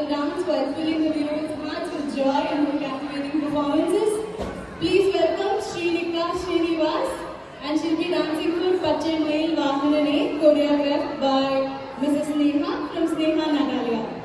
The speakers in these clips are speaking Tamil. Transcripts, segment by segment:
will dance while filling the viewers' hearts with joy and her captivating performances. Please welcome Srinika Srinivas, and she'll be dancing for Pachai Mail Vahanane, choreographed by Mrs. Sneha from Sneha Nagalia.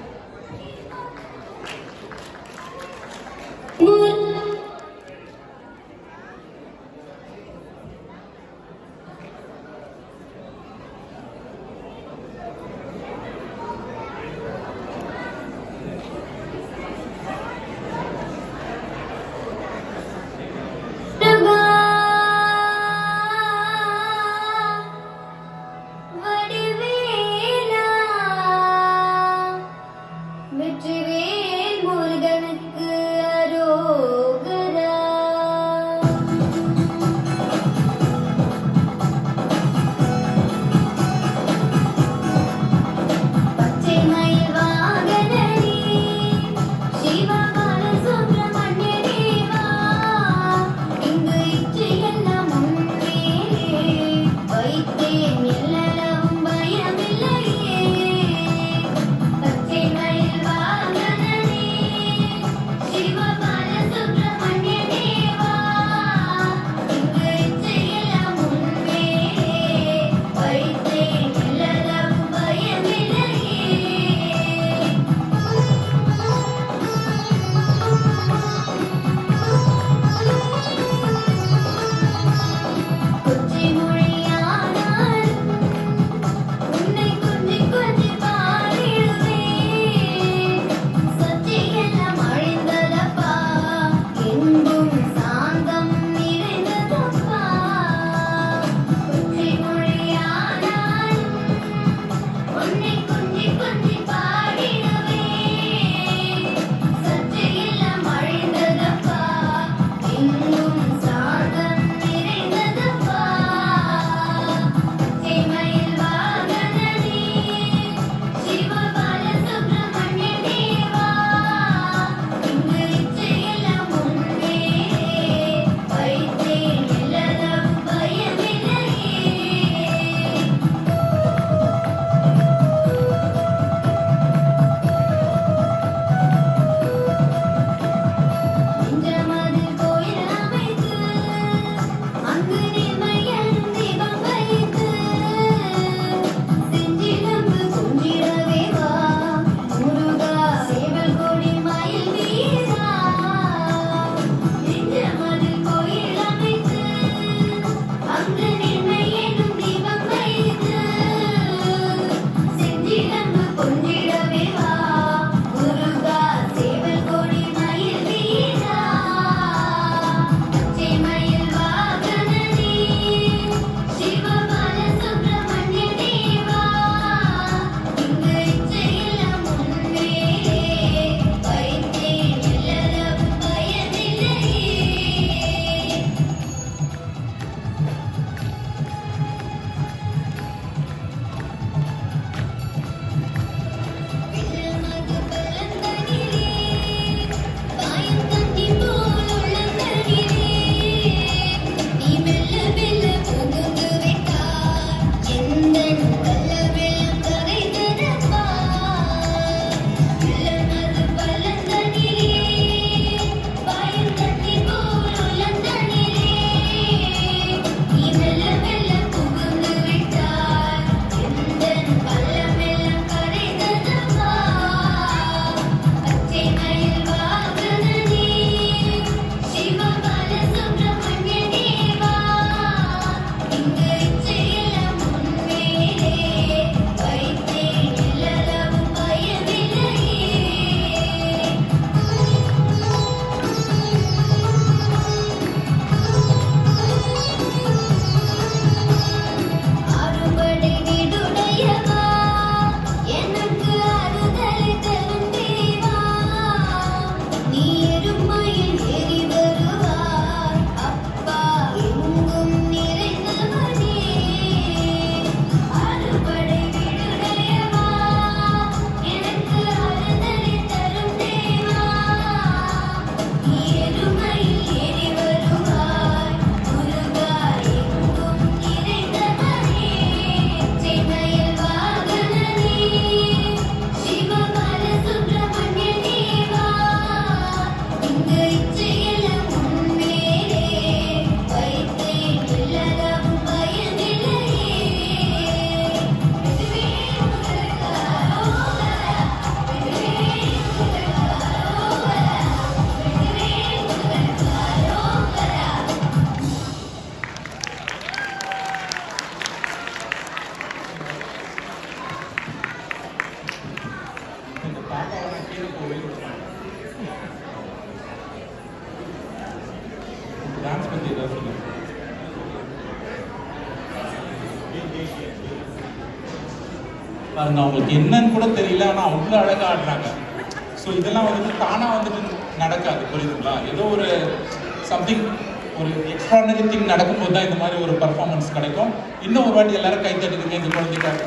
வடிவேலா பாப்பாவை நான் கீழே போவே டான்ஸ் பற்றி ஏதாவது சொல்லுங்க. பாருங்க அவங்களுக்கு என்னன்னு கூட தெரியல, ஆனால் அவ்வளோ அழகாக ஆடுறாங்க. ஸோ இதெல்லாம் வந்துட்டு தானாக வந்துட்டு நடக்காது, புரியுதுங்களா? ஏதோ ஒரு சம்திங், ஒரு எக்ஸ்ட்ரானரி திங் நடக்கும்போது தான் இந்த மாதிரி ஒரு பர்ஃபார்மன்ஸ் கிடைக்கும். இன்னும் ஒரு வாட்டி எல்லாரும் கை தட்டுக்குங்க இந்த குழந்தைக்காக.